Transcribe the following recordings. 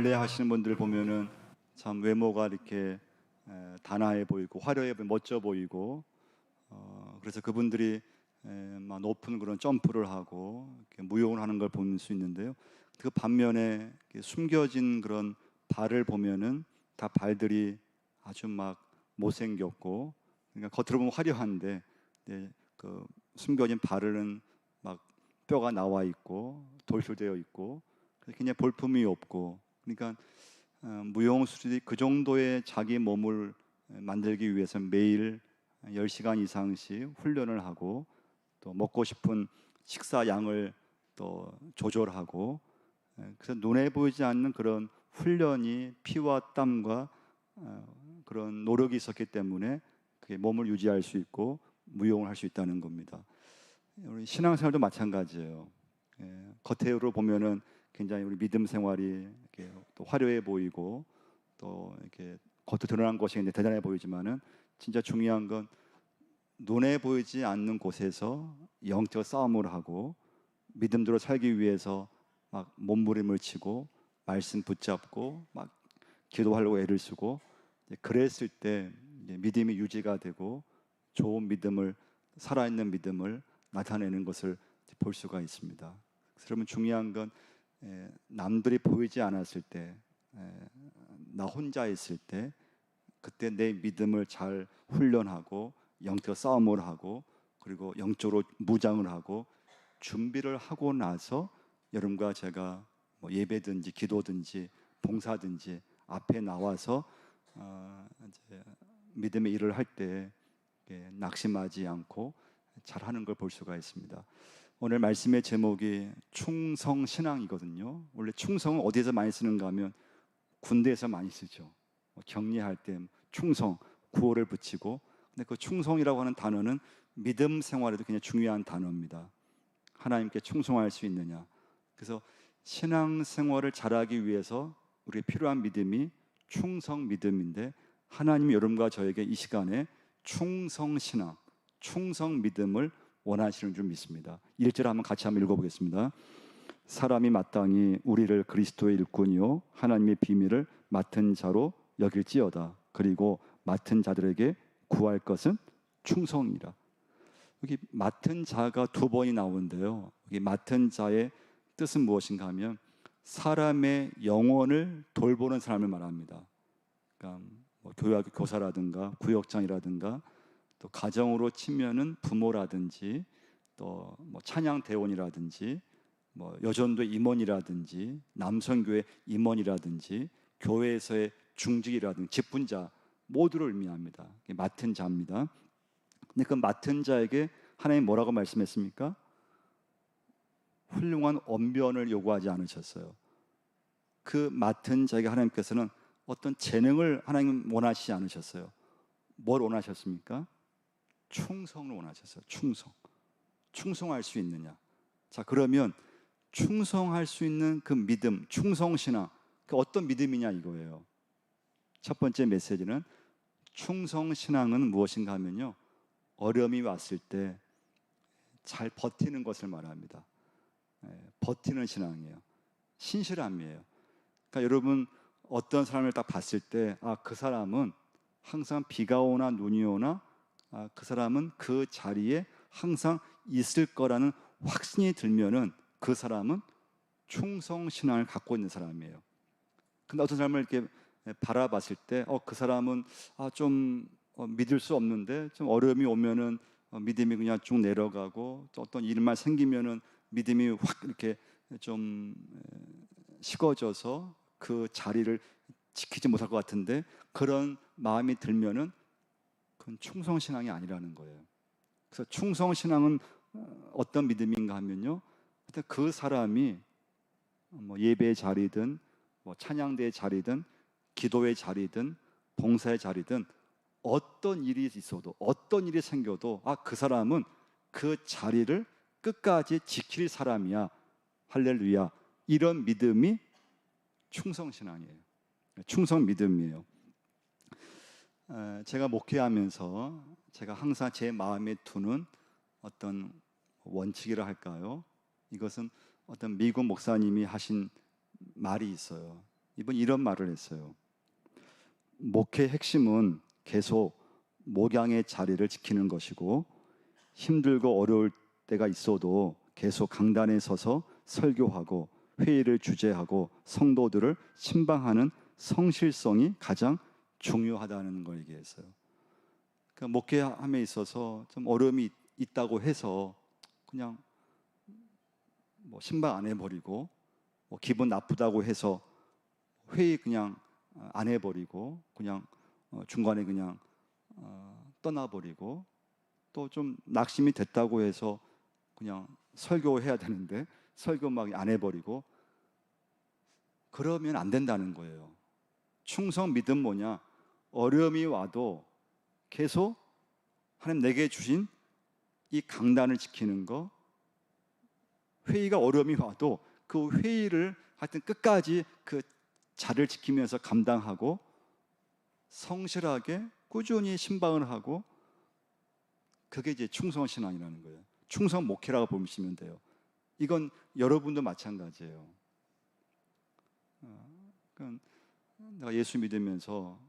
발레 하시는 분들 보면은 참 외모가 이렇게 단아해 보이고 화려해 보이고 멋져 보이고, 그래서 그분들이 막 높은 그런 점프를 하고 이렇게 무용을 하는 걸 볼 수 있는데요. 그 반면에 이렇게 숨겨진 그런 발을 보면은 다 발들이 아주 막 못생겼고, 그러니까 겉으로 보면 화려한데 그 숨겨진 발은 막 뼈가 나와 있고 돌출되어 있고, 그래서 굉장히 볼품이 없고, 그러니까 무용수들이 그 정도의 자기 몸을 만들기 위해서 매일 10시간 이상씩 훈련을 하고, 또 먹고 싶은 식사 양을 또 조절하고, 그래서 눈에 보이지 않는 그런 훈련이 피와 땀과 그런 노력이 있었기 때문에 그게 몸을 유지할 수 있고 무용을 할 수 있다는 겁니다. 우리 신앙생활도 마찬가지예요. 겉으로 보면은 굉장히 우리 믿음 생활이 이렇게 또 화려해 보이고 또 이렇게 겉으로 드러난 것이 굉장히 대단해 보이지만은, 진짜 중요한 건 눈에 보이지 않는 곳에서 영적 싸움을 하고 믿음대로 살기 위해서 막 몸부림을 치고 말씀 붙잡고 막 기도하려고 애를 쓰고, 그랬을 때 이제 믿음이 유지가 되고 좋은 믿음을, 살아있는 믿음을 나타내는 것을 볼 수가 있습니다. 그러면 중요한 건 남들이 보이지 않았을 때, 나 혼자 있을 때, 그때 내 믿음을 잘 훈련하고 영적 싸움을 하고 그리고 영적으로 무장을 하고 준비를 하고 나서 여러분과 제가 뭐 예배든지 기도든지 봉사든지 앞에 나와서 이제 믿음의 일을 할 때 낙심하지 않고 잘하는 걸 볼 수가 있습니다. 오늘 말씀의 제목이 충성신앙이거든요. 원래 충성은 어디에서 많이 쓰는가 하면 군대에서 많이 쓰죠. 격리할 때 충성, 구호를 붙이고. 근데 그 충성이라고 하는 단어는 믿음 생활에도 굉장히 중요한 단어입니다. 하나님께 충성할 수 있느냐. 그래서 신앙 생활을 잘하기 위해서 우리에 필요한 믿음이 충성 믿음인데, 하나님이 여러분과 저에게 이 시간에 충성 신앙, 충성 믿음을 원하시는 줄 믿습니다. 1절 한번 같이 한번 읽어보겠습니다. 사람이 마땅히 우리를 그리스도의 일꾼이요 하나님의 비밀을 맡은 자로 여길지어다. 그리고 맡은 자들에게 구할 것은 충성이라. 여기 맡은 자가 두 번이 나오는데요, 여기 맡은 자의 뜻은 무엇인가 하면 사람의 영혼을 돌보는 사람을 말합니다. 그러니까 뭐 교회학교 교사라든가 구역장이라든가, 또 가정으로 치면은 부모라든지, 또 뭐 찬양 대원이라든지, 뭐 여전도 임원이라든지, 남성교회 임원이라든지, 교회에서의 중직이라든지 직분자 모두를 의미합니다. 맡은 자입니다. 근데 그 맡은 자에게 하나님 뭐라고 말씀했습니까? 훌륭한 언변을 요구하지 않으셨어요. 그 맡은 자에게 하나님께서는 어떤 재능을 하나님 원하시지 않으셨어요. 뭘 원하셨습니까? 충성을 원하셨어요. 충성할 수 있느냐. 자, 그러면 충성할 수 있는 그 믿음, 충성신앙, 그 어떤 믿음이냐 이거예요. 첫 번째 메시지는 충성신앙은 무엇인가 하면요, 어려움이 왔을 때 잘 버티는 것을 말합니다. 버티는 신앙이에요. 신실함이에요. 그러니까 여러분, 어떤 사람을 딱 봤을 때 그 사람은 항상 비가 오나 눈이 오나 그 사람은 그 자리에 항상 있을 거라는 확신이 들면은 그 사람은 충성신앙을 갖고 있는 사람이에요. 근데 어떤 사람을 이렇게 바라봤을 때 그 사람은 좀 믿을 수 없는데, 좀 어려움이 오면은 믿음이 그냥 쭉 내려가고, 또 어떤 일만 생기면은 믿음이 확 이렇게 좀 식어져서 그 자리를 지키지 못할 것 같은데, 그런 마음이 들면은 그건 충성신앙이 아니라는 거예요. 그래서 충성신앙은 어떤 믿음인가 하면요, 그 사람이 뭐 예배의 자리든 뭐 찬양대의 자리든 기도의 자리든 봉사의 자리든 어떤 일이 있어도, 어떤 일이 생겨도 그 사람은 그 자리를 끝까지 지킬 사람이야. 할렐루야. 이런 믿음이 충성신앙이에요. 충성 믿음이에요. 제가 목회하면서 제가 항상 제 마음에 두는 어떤 원칙이라 할까요? 이것은 어떤 미국 목사님이 하신 말이 있어요. 이분 이런 말을 했어요. 목회의 핵심은 계속 목양의 자리를 지키는 것이고, 힘들고 어려울 때가 있어도 계속 강단에 서서 설교하고 회의를 주재하고 성도들을 신방하는 성실성이 가장 중요하다는 걸 얘기했어요. 그러니까 목회함에 있어서 좀 어려움이 있다고 해서 그냥 뭐 신방 안 해버리고, 뭐 기분 나쁘다고 해서 회의 그냥 안 해버리고, 그냥 중간에 그냥 떠나버리고, 또 좀 낙심이 됐다고 해서 그냥 설교해야 되는데 설교 막 안 해버리고, 그러면 안 된다는 거예요. 충성 믿음 뭐냐? 어려움이 와도 계속 하나님 내게 주신 이 강단을 지키는 거, 회의가 어려움이 와도 그 회의를 하여튼 끝까지 그 자리를 지키면서 감당하고 성실하게 꾸준히 신방을 하고, 그게 이제 충성 신앙이라는 거예요. 충성 목회라고 보시면 돼요. 이건 여러분도 마찬가지예요. 그러니까 내가 예수 믿으면서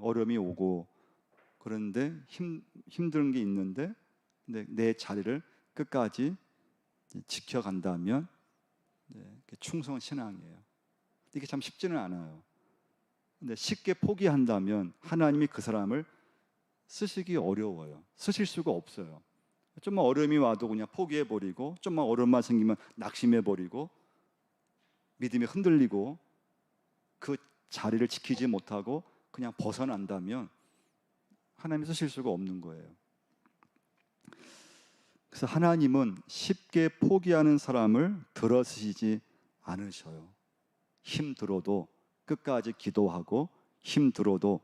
어려움이 오고 그런데 힘든 게 있는데, 근데 내 자리를 끝까지 지켜간다면 충성 신앙이에요. 이게 참 쉽지는 않아요. 근데 쉽게 포기한다면 하나님이 그 사람을 쓰시기 어려워요. 쓰실 수가 없어요. 좀만 어려움이 와도 그냥 포기해버리고, 좀만 어려움만 생기면 낙심해버리고, 믿음이 흔들리고 그 자리를 지키지 못하고 그냥 벗어난다면 하나님이 쓰실 수가 없는 거예요. 그래서 하나님은 쉽게 포기하는 사람을 들어쓰시지 않으셔요. 힘들어도 끝까지 기도하고 힘들어도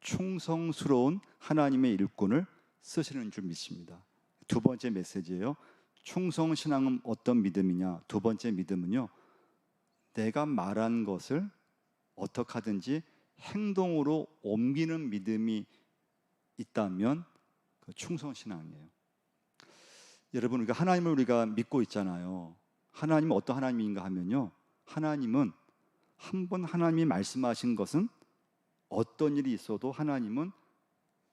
충성스러운 하나님의 일꾼을 쓰시는 줄 믿습니다. 두 번째 메시지예요. 충성신앙은 어떤 믿음이냐? 두 번째 믿음은요, 내가 말한 것을 어떻게 하든지 행동으로 옮기는 믿음이 있다면 그 충성신앙이에요. 여러분, 우리가 하나님을 우리가 믿고 있잖아요. 하나님은 어떤 하나님인가 하면요, 하나님은 한 번 하나님이 말씀하신 것은 어떤 일이 있어도 하나님은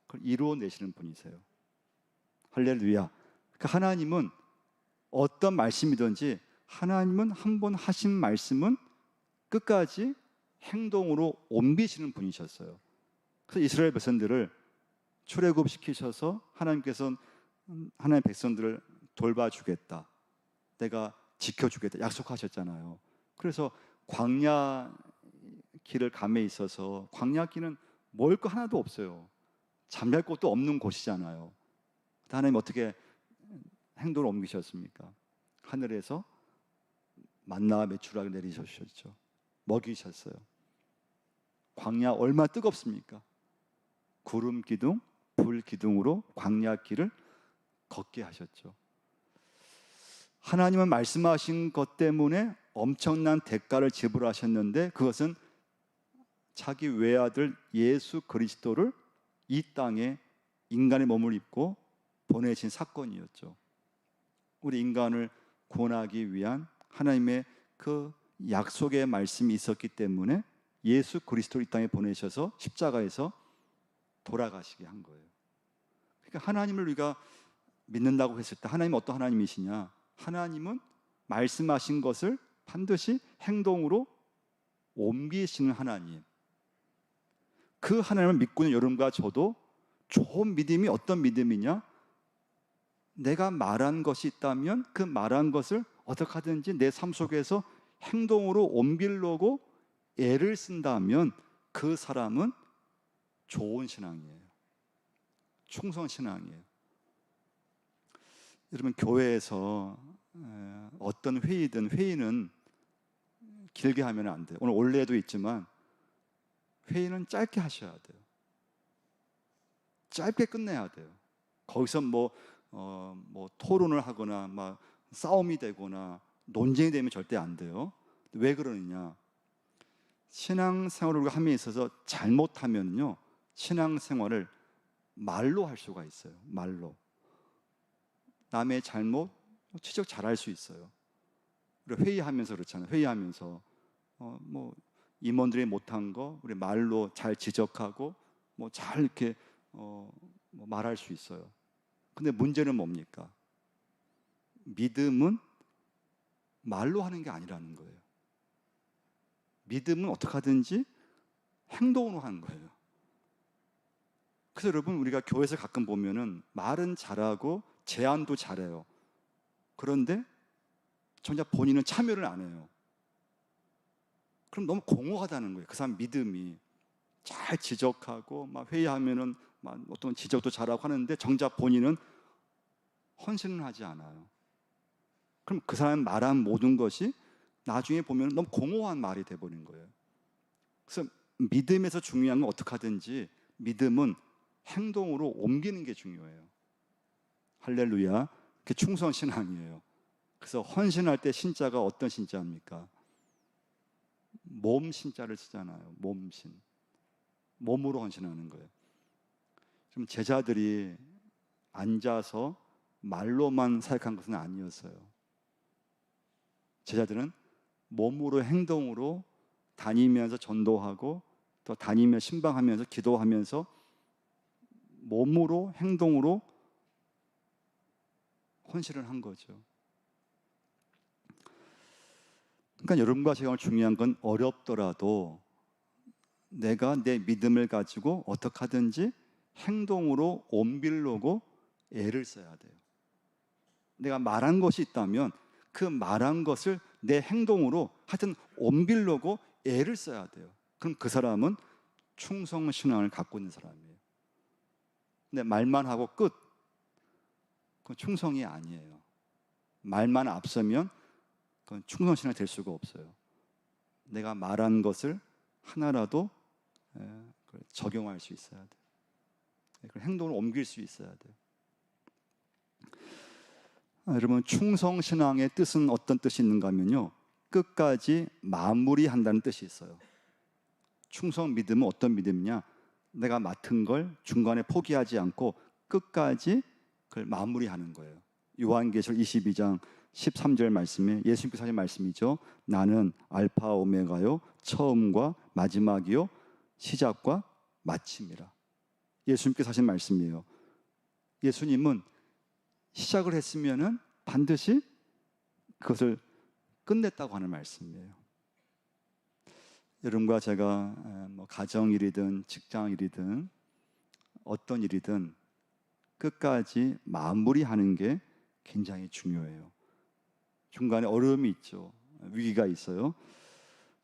그걸 이루어내시는 분이세요. 할렐루야. 그러니까 하나님은 어떤 말씀이든지 하나님은 한 번 하신 말씀은 끝까지 행동으로 옮기시는 분이셨어요. 그래서 이스라엘 백성들을 출애굽시키셔서 하나님께서는 하나님의 백성들을 돌봐주겠다, 내가 지켜주겠다 약속하셨잖아요. 그래서 광야 길을 감에 있어서, 광야 길은 먹을 거 하나도 없어요. 잠잘 곳도 없는 곳이잖아요. 하나님 어떻게 행동을 옮기셨습니까? 하늘에서 만나와 메추라기를 내리셨죠. 먹이셨어요. 광야 얼마나 뜨겁습니까? 구름 기둥, 불 기둥으로 광야 길을 걷게 하셨죠. 하나님은 말씀하신 것 때문에 엄청난 대가를 지불하셨는데, 그것은 자기 외아들 예수 그리스도를 이 땅에 인간의 몸을 입고 보내신 사건이었죠. 우리 인간을 구원하기 위한 하나님의 그 약속의 말씀이 있었기 때문에 예수 그리스도를 이 땅에 보내셔서 십자가에서 돌아가시게 한 거예요. 그러니까 하나님을 우리가 믿는다고 했을 때 하나님은 어떤 하나님이시냐? 하나님은 말씀하신 것을 반드시 행동으로 옮기시는 하나님. 그 하나님을 믿고 있는 여러분과 저도 좋은 믿음이 어떤 믿음이냐? 내가 말한 것이 있다면 그 말한 것을 어떻게 하든지 내 삶 속에서 행동으로 옮기려고 애를 쓴다면 그 사람은 좋은 신앙이에요. 충성 신앙이에요. 여러분, 교회에서 어떤 회의든 회의는 길게 하면 안 돼요. 오늘 원래도 있지만 회의는 짧게 하셔야 돼요. 짧게 끝내야 돼요. 거기서 뭐 토론을 하거나 막 싸움이 되거나 논쟁이 되면 절대 안 돼요. 왜 그러느냐? 신앙생활을 함에 있어서 잘못하면요, 신앙생활을 말로 할 수가 있어요. 말로 남의 잘못 지적 잘할 수 있어요. 우리 회의하면서 그렇잖아요. 회의하면서 뭐 임원들이 못한 거 우리 말로 잘 지적하고 뭐 잘 이렇게 뭐 말할 수 있어요. 근데 문제는 뭡니까? 믿음은 말로 하는 게 아니라는 거예요. 믿음은 어떻게 하든지 행동으로 하는 거예요. 그래서 여러분, 우리가 교회에서 가끔 보면은 말은 잘하고 제안도 잘해요. 그런데 정작 본인은 참여를 안 해요. 그럼 너무 공허하다는 거예요. 그 사람 믿음이. 잘 지적하고 막 회의하면은 막 어떤 지적도 잘하고 하는데 정작 본인은 헌신을 하지 않아요. 그럼 그 사람 말한 모든 것이 나중에 보면 너무 공허한 말이 돼버린 거예요. 그래서 믿음에서 중요한 건 어떻게 하든지 믿음은 행동으로 옮기는 게 중요해요. 할렐루야. 그게 충성신앙이에요. 그래서 헌신할 때 신자가 어떤 신자입니까? 몸 신자를 쓰잖아요. 몸신. 몸으로 헌신하는 거예요. 좀 제자들이 앉아서 말로만 사역한 것은 아니었어요. 제자들은 몸으로 행동으로 다니면서 전도하고 또 다니며 신방하면서 기도하면서 몸으로 행동으로 헌신을 한 거죠. 그러니까 여러분과 제가 중요한 건 어렵더라도 내가 내 믿음을 가지고 어떻게 하든지 행동으로 옮기려고 애를 써야 돼요. 내가 말한 것이 있다면 그 말한 것을 내 행동으로 하여튼 옮기려고 애를 써야 돼요. 그럼 그 사람은 충성신앙을 갖고 있는 사람이에요. 근데 말만 하고 끝, 그건 충성이 아니에요. 말만 앞서면 그건 충성신앙이 될 수가 없어요. 내가 말한 것을 하나라도 적용할 수 있어야 돼요. 행동을 옮길 수 있어야 돼요. 여러분, 충성신앙의 뜻은 어떤 뜻이 있는가 하면요, 끝까지 마무리한다는 뜻이 있어요. 충성 믿음은 어떤 믿음이냐? 내가 맡은 걸 중간에 포기하지 않고 끝까지 그걸 마무리하는 거예요. 요한계시록 22장 13절 말씀에 예수님께서 하신 말씀이죠. 나는 알파 오메가요, 처음과 마지막이요, 시작과 마침이라. 예수님께서 하신 말씀이에요. 예수님은 시작을 했으면은 반드시 그것을 끝냈다고 하는 말씀이에요. 여러분과 제가 뭐 가정일이든 직장일이든 어떤 일이든 끝까지 마무리하는 게 굉장히 중요해요. 중간에 어려움이 있죠. 위기가 있어요.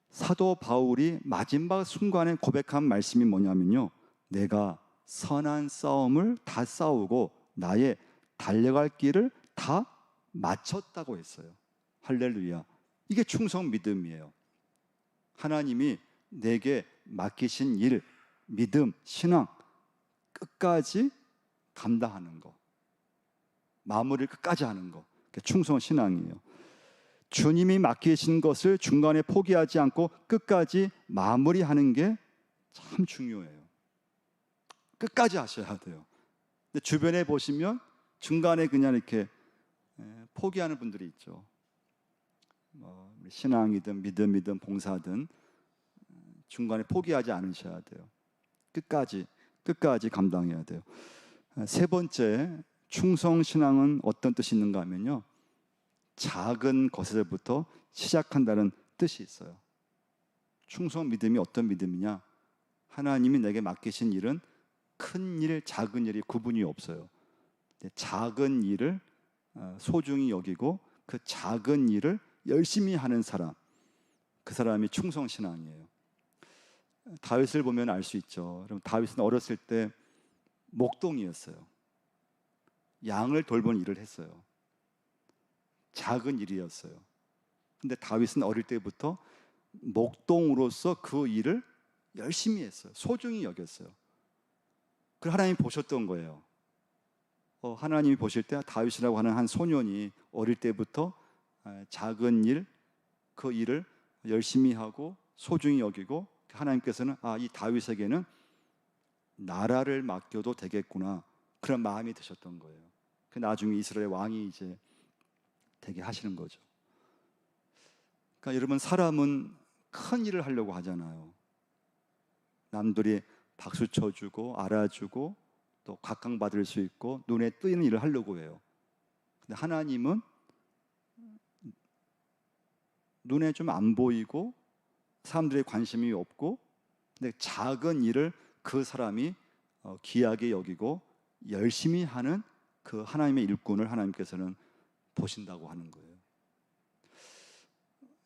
사도 바울이 마지막 순간에 고백한 말씀이 뭐냐면요, 내가 선한 싸움을 다 싸우고 나의 달려갈 길을 다 마쳤다고 했어요. 할렐루야. 이게 충성 믿음이에요. 하나님이 내게 맡기신 일, 믿음, 신앙 끝까지 감당하는 거, 마무리를 끝까지 하는 거, 그게 충성 신앙이에요. 주님이 맡기신 것을 중간에 포기하지 않고 끝까지 마무리하는 게 참 중요해요. 끝까지 하셔야 돼요. 근데 주변에 보시면 중간에 그냥 이렇게 포기하는 분들이 있죠. 신앙이든 믿음이든 봉사든 중간에 포기하지 않으셔야 돼요. 끝까지 감당해야 돼요. 세 번째, 충성신앙은 어떤 뜻이 있는가 하면요, 작은 것에서부터 시작한다는 뜻이 있어요. 충성 믿음이 어떤 믿음이냐? 하나님이 내게 맡기신 일은 큰 일, 작은 일이 구분이 없어요. 작은 일을 소중히 여기고 그 작은 일을 열심히 하는 사람, 그 사람이 충성신앙이에요. 다윗을 보면 알 수 있죠. 여러분, 다윗은 어렸을 때 목동이었어요. 양을 돌보는 일을 했어요. 작은 일이었어요. 근데 다윗은 어릴 때부터 목동으로서 그 일을 열심히 했어요. 소중히 여겼어요. 그걸 하나님이 보셨던 거예요. 하나님이 보실 때 다윗이라고 하는 한 소년이 어릴 때부터 작은 일, 그 일을 열심히 하고 소중히 여기고, 하나님께서는 이 다윗에게는 나라를 맡겨도 되겠구나, 그런 마음이 드셨던 거예요. 그 나중에 이스라엘 왕이 이제 되게 하시는 거죠. 그러니까 여러분, 사람은 큰 일을 하려고 하잖아요. 남들이 박수 쳐주고 알아주고 또 각광받을 수 있고 눈에 띄는 일을 하려고 해요. 근데 하나님은 눈에 좀 안 보이고 사람들의 관심이 없고, 근데 작은 일을 그 사람이 귀하게 여기고 열심히 하는 그 하나님의 일꾼을 하나님께서는 보신다고 하는 거예요.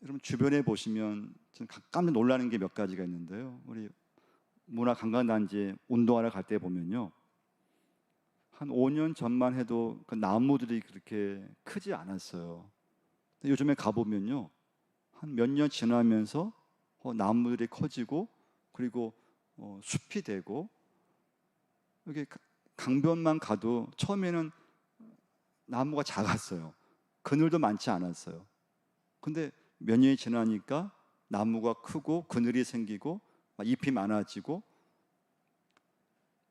여러분 주변에 보시면 좀 깜짝 놀라는 게 몇 가지가 있는데요. 우리 문화관광단지에 운동하러 갈 때 보면요, 한 5년 전만 해도 그 나무들이 그렇게 크지 않았어요. 근데 요즘에 가보면요, 한 몇 년 지나면서 나무들이 커지고, 그리고 숲이 되고, 이렇게 강변만 가도 처음에는 나무가 작았어요. 그늘도 많지 않았어요. 근데 몇 년이 지나니까 나무가 크고 그늘이 생기고 잎이 많아지고,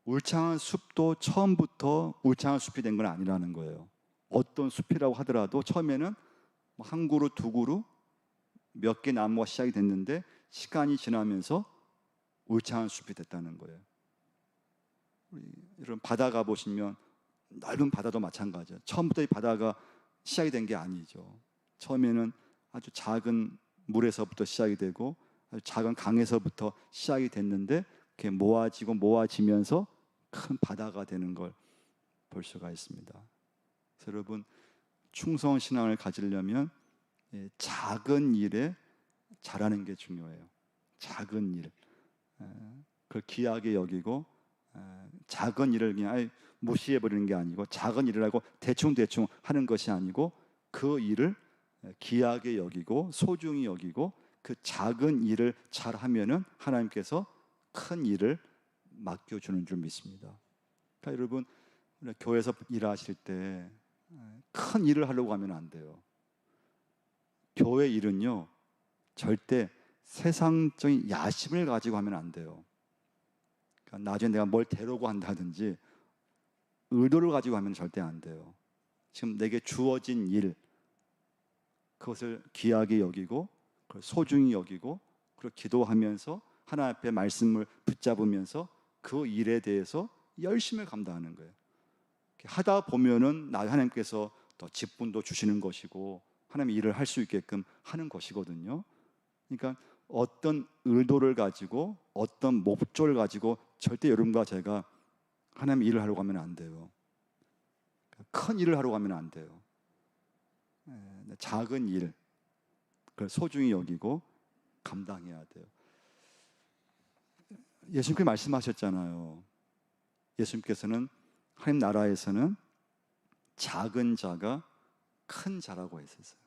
울창한 숲도 처음부터 울창한 숲이 된 건 아니라는 거예요. 어떤 숲이라고 하더라도 처음에는 한 그루 두 그루 몇 개 나무가 시작이 됐는데 시간이 지나면서 울창한 숲이 됐다는 거예요. 이런 바다 가 보시면 넓은 바다도 마찬가지예요. 처음부터 이 바다가 시작이 된 게 아니죠. 처음에는 아주 작은 물에서부터 시작이 되고 아주 작은 강에서부터 시작이 됐는데 그게 모아지고 모아지면서 큰 바다가 되는 걸 볼 수가 있습니다. 그래서 여러분, 충성 신앙을 가지려면 작은 일에 잘하는 게 중요해요. 작은 일, 그걸 귀하게 여기고 작은 일을 그냥 무시해 버리는 게 아니고, 작은 일을 하고 대충 하는 것이 아니고 그 일을 귀하게 여기고 소중히 여기고 그 작은 일을 잘하면은 하나님께서 큰 일을 맡겨주는 줄 믿습니다. 그러니까 여러분, 교회에서 일하실 때 큰 일을 하려고 하면 안 돼요. 교회 일은요, 절대 세상적인 야심을 가지고 하면 안 돼요. 그러니까 나중에 내가 뭘 되려고 한다든지 의도를 가지고 하면 절대 안 돼요. 지금 내게 주어진 일, 그것을 귀하게 여기고 그걸 소중히 여기고, 그리고 기도하면서 하나님 앞에 말씀을 붙잡으면서 그 일에 대해서 열심히 감당하는 거예요. 하다 보면은 하나님께서 더 직분도 주시는 것이고 하나님의 일을 할 수 있게끔 하는 것이거든요. 그러니까 어떤 의도를 가지고 어떤 목적을 가지고 절대 여러분과 제가 하나님의 일을 하려고 하면 안 돼요. 큰 일을 하려고 하면 안 돼요. 작은 일, 그걸 소중히 여기고 감당해야 돼요. 예수님께서 말씀하셨잖아요. 예수님께서는 하나님 나라에서는 작은 자가 큰 자라고 했었어요.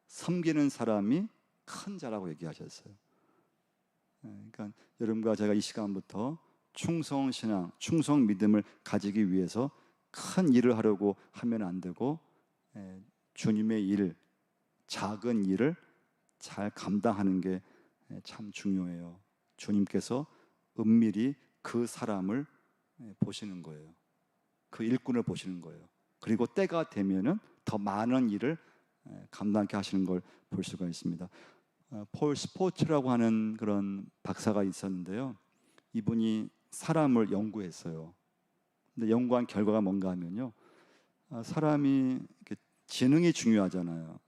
섬기는 사람이 큰 자라고 얘기하셨어요. 그러니까 여러분과 제가 이 시간부터 충성 신앙, 충성 믿음을 가지기 위해서 큰 일을 하려고 하면 안 되고 주님의 일, 작은 일을 잘 감당하는 게 참 중요해요. 주님께서 은밀히 그 사람을 보시는 거예요. 그 일꾼을 보시는 거예요. 그리고 때가 되면은 더 많은 일을 감당케 하시는 걸 볼 수가 있습니다. 폴 스포츠라고 하는 그런 박사가 있었는데요. 이분이 사람을 연구했어요. 근데 연구한 결과가 뭔가 하면요, 사람이 지능이 중요하잖아요.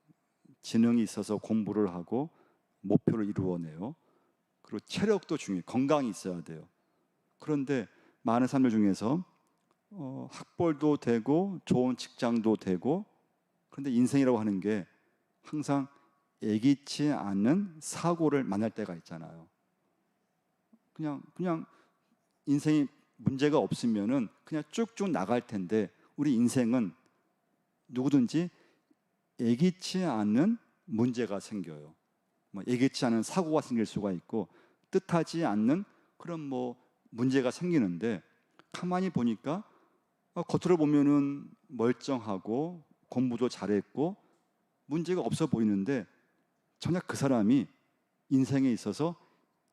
지능이 있어서 공부를 하고 목표를 이루어내요. 그리고 체력도 중요해요. 건강이 있어야 돼요. 그런데 많은 사람들 중에서 학벌도 되고 좋은 직장도 되고, 그런데 인생이라고 하는 게 항상 예기치 않은 사고를 만날 때가 있잖아요. 그냥 인생이 문제가 없으면은 그냥 쭉쭉 나갈 텐데, 우리 인생은 누구든지 예기치 않은 문제가 생겨요. 예기치 않은 사고가 생길 수가 있고 뜻하지 않는 그런 문제가 생기는데, 가만히 보니까 겉으로 보면은 멀쩡하고 공부도 잘했고 문제가 없어 보이는데, 정작 그 사람이 인생에 있어서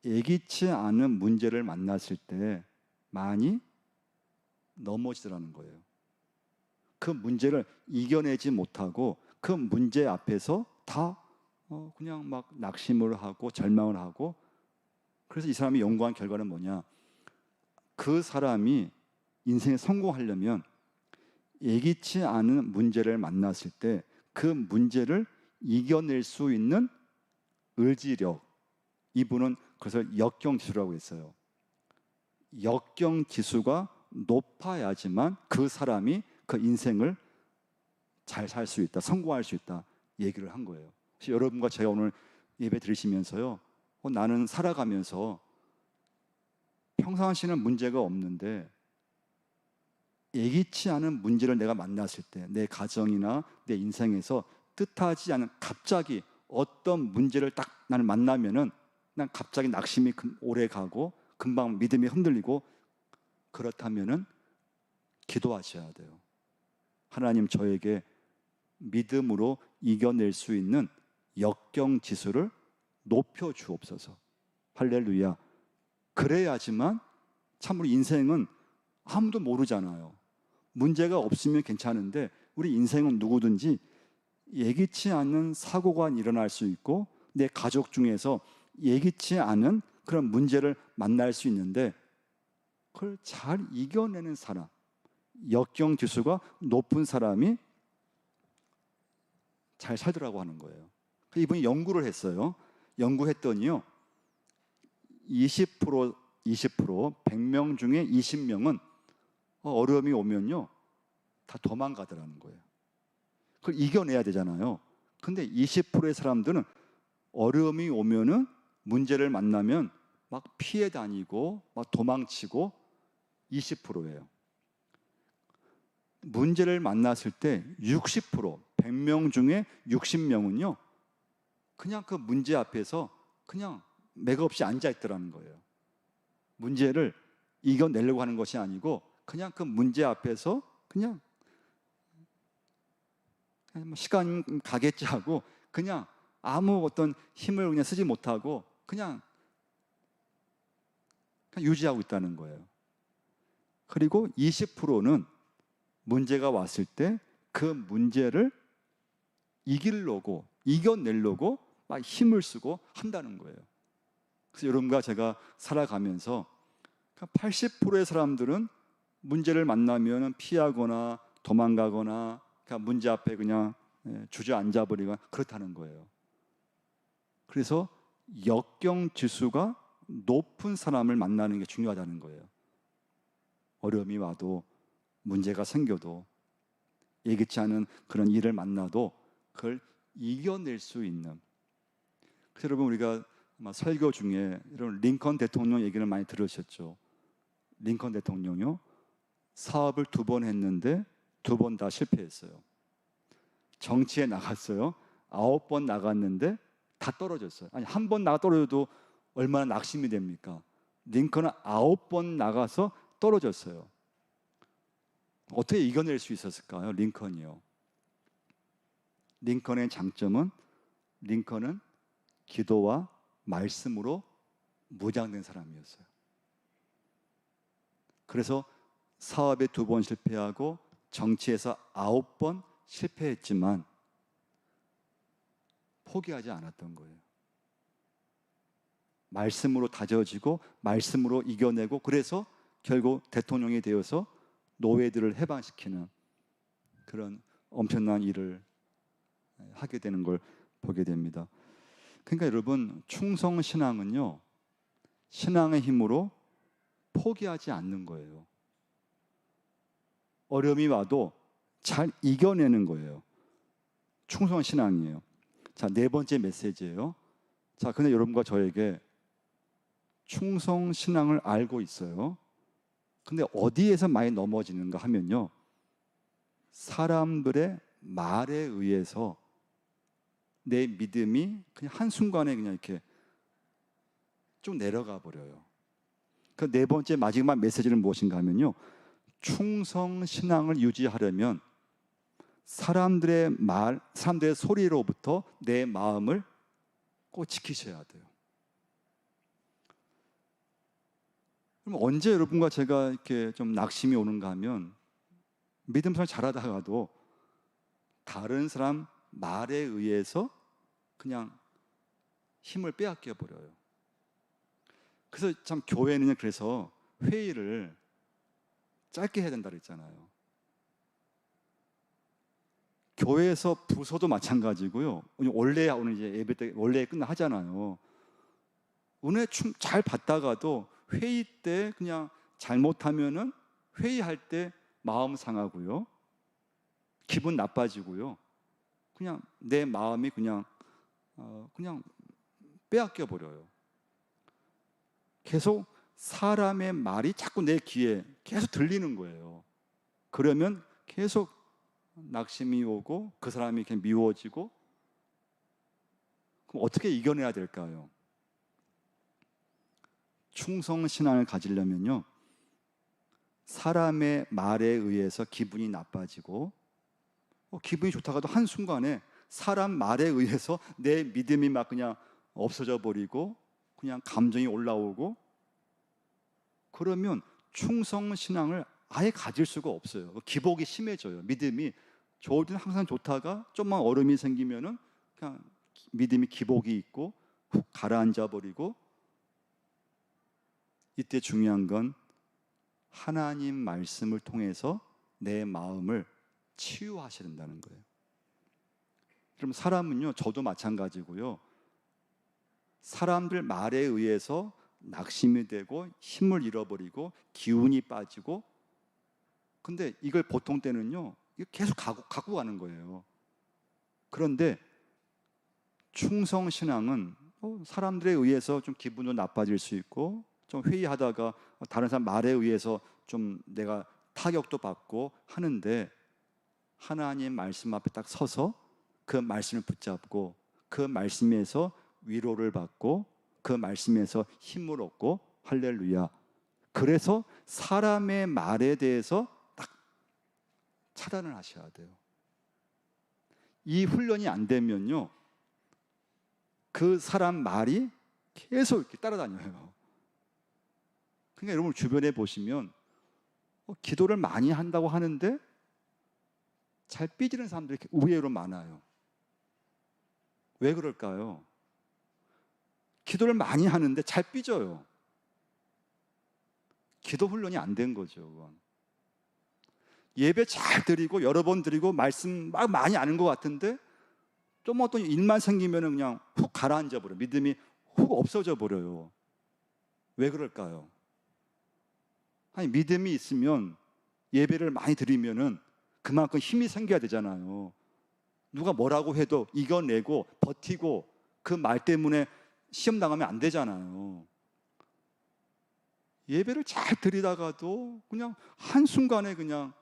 예기치 않은 문제를 만났을 때 많이 넘어지더라는 거예요. 그 문제를 이겨내지 못하고 그 문제 앞에서 다 그냥 막 낙심을 하고 절망을 하고, 그래서 이 사람이 연구한 결과는 뭐냐? 그 사람이 인생에 성공하려면 예기치 않은 문제를 만났을 때 그 문제를 이겨낼 수 있는 의지력, 이분은 그래서 역경지수라고 했어요. 역경지수가 높아야지만 그 사람이 그 인생을 잘 살 수 있다, 성공할 수 있다 얘기를 한 거예요. 그래서 여러분과 제가 오늘 예배 드리시면서요, 나는 살아가면서 평상시에는 문제가 없는데 예기치 않은 문제를 내가 만났을 때 내 가정이나 내 인생에서 뜻하지 않은 갑자기 어떤 문제를 딱 나를 만나면은 난 갑자기 낙심이 오래 가고 금방 믿음이 흔들리고, 그렇다면은 기도하셔야 돼요. 하나님, 저에게 믿음으로 이겨낼 수 있는 역경 지수를 높여 주옵소서. 할렐루야. 그래야지만 참으로 인생은 아무도 모르잖아요. 문제가 없으면 괜찮은데 우리 인생은 누구든지 예기치 않은 사고가 일어날 수 있고 내 가족 중에서 예기치 않은 그런 문제를 만날 수 있는데 그걸 잘 이겨내는 사람, 역경 지수가 높은 사람이 잘 살더라고 하는 거예요. 이분이 연구를 했어요. 연구했더니요, 20%, 100명 중에 20명은 어려움이 오면요 다 도망가더라는 거예요. 그걸 이겨내야 되잖아요. 근데 20%의 사람들은 어려움이 오면은, 문제를 만나면 막 피해 다니고 막 도망치고 20%예요. 문제를 만났을 때 60%, 100명 중에 60명은요 그냥 그 문제 앞에서 그냥 맥없이 앉아 있더라는 거예요. 문제를 이겨내려고 하는 것이 아니고 그냥 그 문제 앞에서 그냥 시간 가겠지 하고 그냥 아무 어떤 힘을 그냥 쓰지 못하고 그냥 유지하고 있다는 거예요. 그리고 20%는 문제가 왔을 때 그 문제를 이겨내려고 막 힘을 쓰고 한다는 거예요. 그래서 여러분과 제가 살아가면서 80%의 사람들은 문제를 만나면 피하거나 도망가거나 그냥 문제 앞에 그냥 주저앉아 버리거나 그렇다는 거예요. 그래서 역경 지수가 높은 사람을 만나는 게 중요하다는 거예요. 어려움이 와도 문제가 생겨도 예기치 않은 그런 일을 만나도 그걸 이겨낼 수 있는. 그래서 여러분, 우리가 설교 중에 여러분 링컨 대통령 얘기를 많이 들으셨죠. 링컨 대통령요, 사업을 2번 했는데 2번 다 실패했어요. 정치에 나갔어요. 9번 나갔는데 다 떨어졌어요. 아니, 1번 나가 떨어져도 얼마나 낙심이 됩니까? 링컨은 9번 나가서 떨어졌어요. 어떻게 이겨낼 수 있었을까요? 링컨이요. 링컨의 장점은 링컨은 기도와 말씀으로 무장된 사람이었어요. 그래서 사업에 2번 실패하고 정치에서 9번 실패했지만 포기하지 않았던 거예요. 말씀으로 다져지고 말씀으로 이겨내고, 그래서 결국 대통령이 되어서 노예들을 해방시키는 그런 엄청난 일을 하게 되는 걸 보게 됩니다. 그러니까 여러분, 충성신앙은요, 신앙의 힘으로 포기하지 않는 거예요. 어려움이 와도 잘 이겨내는 거예요. 충성신앙이에요. 자, 4번째 메시지예요. 자, 근데 여러분과 저에게 충성신앙을 알고 있어요. 근데 어디에서 많이 넘어지는가 하면요, 사람들의 말에 의해서 내 믿음이 그냥 한순간에 그냥 이렇게 좀 내려가 버려요. 그 4번째 마지막 메시지는 무엇인가 하면요, 충성신앙을 유지하려면 사람들의 말, 사람들의 소리로부터 내 마음을 꼭 지키셔야 돼요. 그럼 언제 여러분과 제가 이렇게 좀 낙심이 오는가 하면, 믿음 생활 잘하다가도 다른 사람 말에 의해서 그냥 힘을 빼앗겨 버려요. 그래서 참 교회는 그래서 회의를 짧게 해야 된다 그랬잖아요. 교회에서 부서도 마찬가지고요. 원래 오늘 이제 예배 때 원래 끝나 하잖아요. 은혜 잘 받다가도 회의 때 그냥 잘못하면은 회의할 때 마음 상하고요, 기분 나빠지고요. 그냥 내 마음이 그냥 빼앗겨 버려요. 계속 사람의 말이 자꾸 내 귀에 계속 들리는 거예요. 그러면 계속 낙심이 오고 그 사람이 그냥 미워지고. 그럼 어떻게 이겨내야 될까요? 충성신앙을 가지려면요, 사람의 말에 의해서 기분이 나빠지고 기분이 좋다가도 한순간에 사람 말에 의해서 내 믿음이 막 그냥 없어져 버리고 그냥 감정이 올라오고, 그러면 충성신앙을 아예 가질 수가 없어요. 기복이 심해져요. 믿음이 좋을 때는 항상 좋다가 좀만 얼음이 생기면은 그냥 믿음이 기복이 있고 훅 가라앉아 버리고. 이때 중요한 건 하나님 말씀을 통해서 내 마음을 치유하셔야 된다는 거예요. 그럼 사람은요, 저도 마찬가지고요, 사람들 말에 의해서 낙심이 되고 힘을 잃어버리고 기운이 빠지고. 근데 이걸 보통 때는요, 계속 갖고 가는 거예요. 그런데 충성신앙은 사람들에 의해서 좀 기분도 나빠질 수 있고, 좀 회의하다가 다른 사람 말에 의해서 좀 내가 타격도 받고 하는데, 하나님 말씀 앞에 딱 서서 그 말씀을 붙잡고 그 말씀에서 위로를 받고 그 말씀에서 힘을 얻고, 할렐루야. 그래서 사람의 말에 대해서 딱 차단을 하셔야 돼요. 이 훈련이 안 되면요, 그 사람 말이 계속 이렇게 따라다녀요. 그러니까 여러분 주변에 보시면 기도를 많이 한다고 하는데 잘 삐지는 사람들이 의외로 많아요. 왜 그럴까요? 기도를 많이 하는데 잘 삐져요. 기도 훈련이 안 된 거죠. 그건. 예배 잘 드리고 여러 번 드리고 말씀 막 많이 아는 것 같은데 좀 어떤 일만 생기면 그냥 훅 가라앉아 버려요. 믿음이 훅 없어져 버려요. 왜 그럴까요? 아니, 믿음이 있으면 예배를 많이 드리면은 그만큼 힘이 생겨야 되잖아요. 누가 뭐라고 해도 이겨내고 버티고 그 말 때문에 시험 당하면 안 되잖아요. 예배를 잘 드리다가도 그냥 한순간에 그냥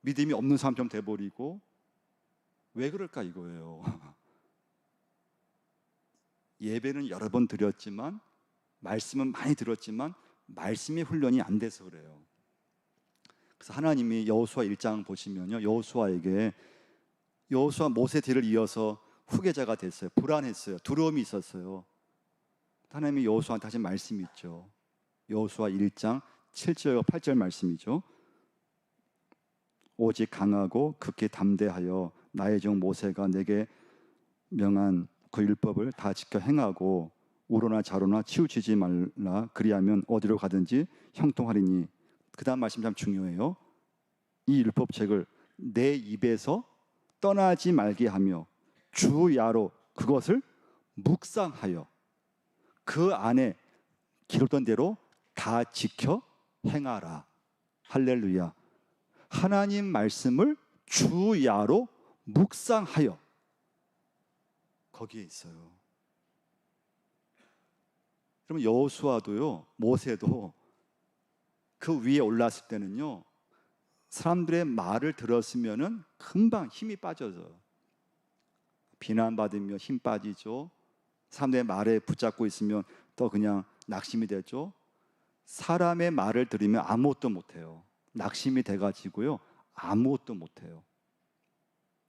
믿음이 없는 사람처럼 돼버리고. 왜 그럴까 이거예요. 예배는 여러 번 드렸지만, 말씀은 많이 들었지만 말씀의 훈련이 안 돼서 그래요. 그래서 하나님이 여호수아 1장 보시면요, 여호수아 모세 뒤를 이어서 후계자가 됐어요. 불안했어요. 두려움이 있었어요. 하나님이 여호수아한테 하신 말씀이 있죠. 여호수아 1장 7절과 8절 말씀이죠. 오직 강하고 극히 담대하여 나의 종 모세가 내게 명한 그 율법을 다 지켜 행하고 우로나 좌로나 치우치지 말라. 그리하면 어디로 가든지 형통하리니. 그 다음 말씀 참 중요해요. 이 율법책을 내 입에서 떠나지 말게 하며 주야로 그것을 묵상하여 그 안에 기록된 대로 다 지켜 행하라. 할렐루야. 하나님 말씀을 주야로 묵상하여, 거기에 있어요. 그러면 여호수아도요, 모세도 그 위에 올랐을 때는요, 사람들의 말을 들었으면은 금방 힘이 빠져서 비난받으며 힘 빠지죠. 사람들의 말에 붙잡고 있으면 또 그냥 낙심이 되죠. 사람의 말을 들으면 아무것도 못해요. 낙심이 돼가지고요, 아무것도 못해요.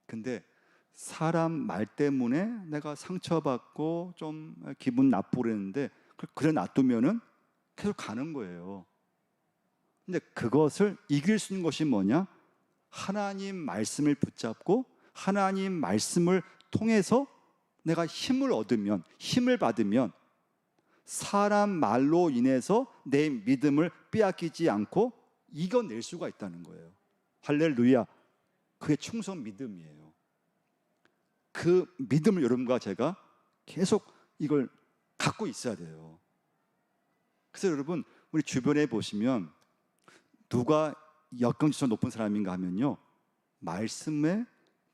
근데 사람 말 때문에 내가 상처받고 좀 기분 나쁘고 그랬는데 그래 놔두면은 계속 가는 거예요. 근데 그것을 이길 수 있는 것이 뭐냐? 하나님 말씀을 붙잡고 하나님 말씀을 통해서 내가 힘을 받으면 사람 말로 인해서 내 믿음을 빼앗기지 않고 이겨낼 수가 있다는 거예요. 할렐루야. 그게 충성 믿음이에요. 그 믿음을 여러분과 제가 계속 이걸 갖고 있어야 돼요. 그래서 여러분, 우리 주변에 보시면 누가 역경지수 높은 사람인가 하면요, 말씀에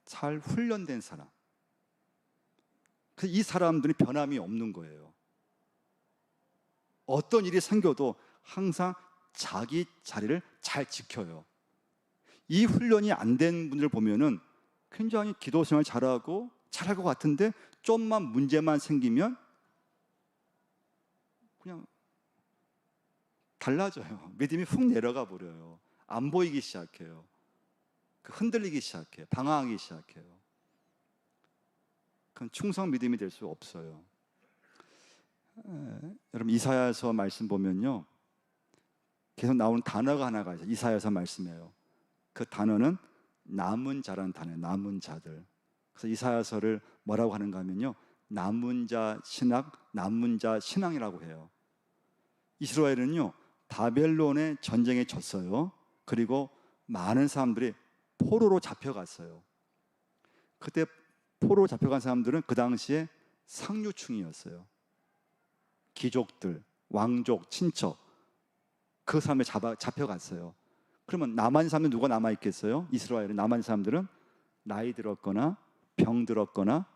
잘 훈련된 사람. 이 사람들이 변함이 없는 거예요. 어떤 일이 생겨도 항상 자기 자리를 잘 지켜요. 이 훈련이 안 된 분들 보면은 굉장히 기도 생활 잘하고 잘할 것 같은데 좀만 문제만 생기면 그냥 달라져요. 믿음이 훅 내려가 버려요. 안 보이기 시작해요. 흔들리기 시작해요. 방황하기 시작해요. 그건 충성 믿음이 될 수 없어요. 여러분, 이사야서 말씀 보면요, 계속 나오는 단어가 하나가 있어요. 이사야서 말씀이에요. 그 단어는 남은 자라는 단어예요. 남은 자들. 그래서 이사야서를 뭐라고 하는가 하면요, 남은 자 신학, 남은 자 신앙이라고 해요. 이스라엘은요, 바벨론의 전쟁에 졌어요. 그리고 많은 사람들이 포로로 잡혀갔어요. 그때 포로로 잡혀간 사람들은 그 당시에 상류층이었어요. 귀족들, 왕족, 친척, 그 사람에 잡혀갔어요. 그러면 남은 사람은 누가 남아있겠어요? 이스라엘에 남은 사람들은 나이 들었거나 병 들었거나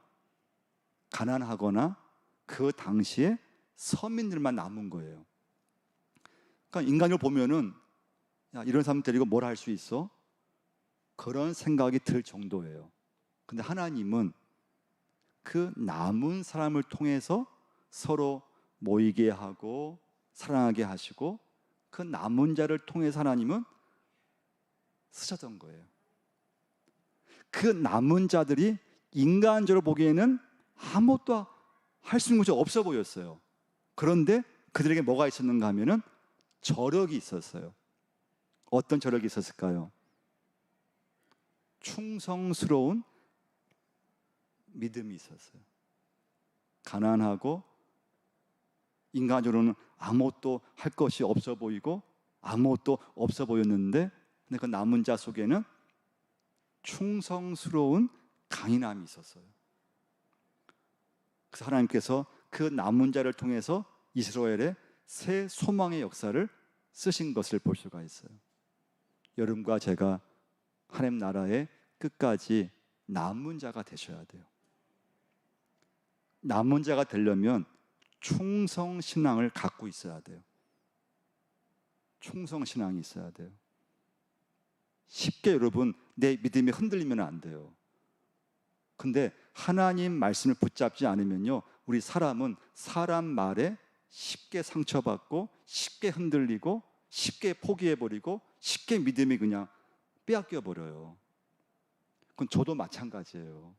가난하거나 그 당시에 서민들만 남은 거예요. 그러니까 인간을 보면은, 야, 이런 사람 데리고 뭘 할 수 있어? 그런 생각이 들 정도예요. 근데 하나님은 그 남은 사람을 통해서 서로 모이게 하고 사랑하게 하시고, 그 남은 자를 통해서 하나님은 쓰셨던 거예요. 그 남은 자들이 인간적으로 보기에는 아무것도 할 수 있는 것이 없어 보였어요. 그런데 그들에게 뭐가 있었는가 하면은 저력이 있었어요. 어떤 저력이 있었을까요? 충성스러운 믿음이 있었어요. 가난하고 인간적으로는 아무것도 할 것이 없어 보이고 아무것도 없어 보였는데, 근데 그 남은 자 속에는 충성스러운 강인함이 있었어요. 그래서 하나님께서 그 남은 자를 통해서 이스라엘의 새 소망의 역사를 쓰신 것을 볼 수가 있어요. 여러분과 제가 하나님 나라의 끝까지 남은 자가 되셔야 돼요. 남은 자가 되려면 충성신앙을 갖고 있어야 돼요. 충성신앙이 있어야 돼요. 쉽게 여러분, 내 믿음이 흔들리면 안 돼요. 근데 하나님 말씀을 붙잡지 않으면요, 우리 사람은 사람 말에 쉽게 상처받고 쉽게 흔들리고 쉽게 포기해버리고 쉽게 믿음이 그냥 빼앗겨 버려요. 그건 저도 마찬가지예요.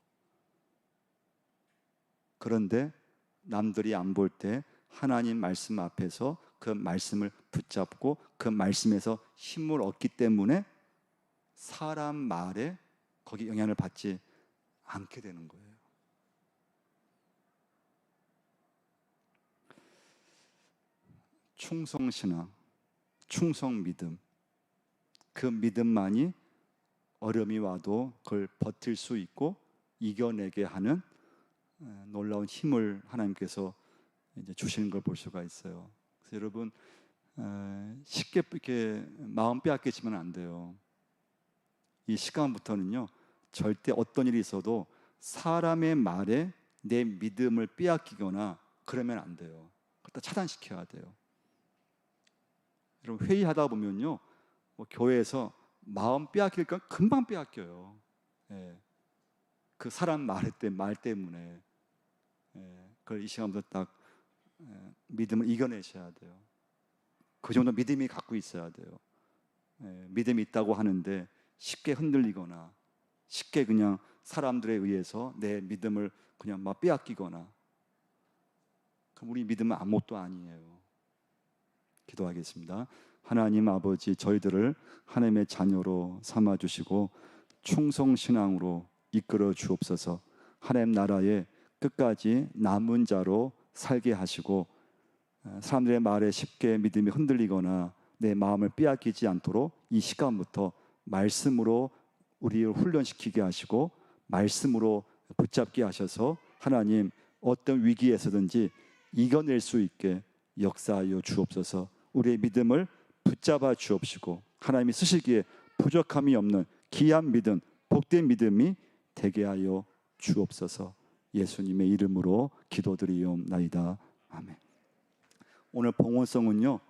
그런데 남들이 안 볼 때 하나님 말씀 앞에서 그 말씀을 붙잡고 그 말씀에서 힘을 얻기 때문에 사람 말에 거기 영향을 받지 않게 되는 거예요. 충성신앙, 충성믿음, 그 믿음만이 어려움이 와도 그걸 버틸 수 있고 이겨내게 하는 놀라운 힘을 하나님께서 이제 주시는 걸 볼 수가 있어요. 그래서 여러분, 쉽게 이렇게 마음 빼앗기시면 안 돼요. 이 시간부터는요, 절대 어떤 일이 있어도 사람의 말에 내 믿음을 빼앗기거나 그러면 안 돼요. 그걸 차단시켜야 돼요. 여러분, 회의하다 보면요, 교회에서 마음 빼앗길까 금방 빼앗겨요. 예. 그 사람 말 때문에. 예. 그걸 이 시간부터 딱 믿음을 이겨내셔야 돼요. 그 정도 믿음이 갖고 있어야 돼요. 예. 믿음이 있다고 하는데 쉽게 흔들리거나 쉽게 그냥 사람들에 의해서 내 믿음을 그냥 막 빼앗기거나, 그럼 우리 믿음은 아무것도 아니에요. 기도하겠습니다. 하나님 아버지, 저희들을 하나님의 자녀로 삼아주시고 충성신앙으로 이끌어 주옵소서. 하나님 나라에 끝까지 남은 자로 살게 하시고 사람들의 말에 쉽게 믿음이 흔들리거나 내 마음을 빼앗기지 않도록 이 시간부터 말씀으로 우리를 훈련시키게 하시고 말씀으로 붙잡게 하셔서 하나님 어떤 위기에서든지 이겨낼 수 있게 역사하여 주옵소서. 우리의 믿음을 붙잡아 주옵시고 하나님이 쓰시기에 부족함이 없는 귀한 믿음, 복된 믿음이 되게 하여 주옵소서. 예수님의 이름으로 기도드리옵나이다. 아멘. 오늘 봉헌성은요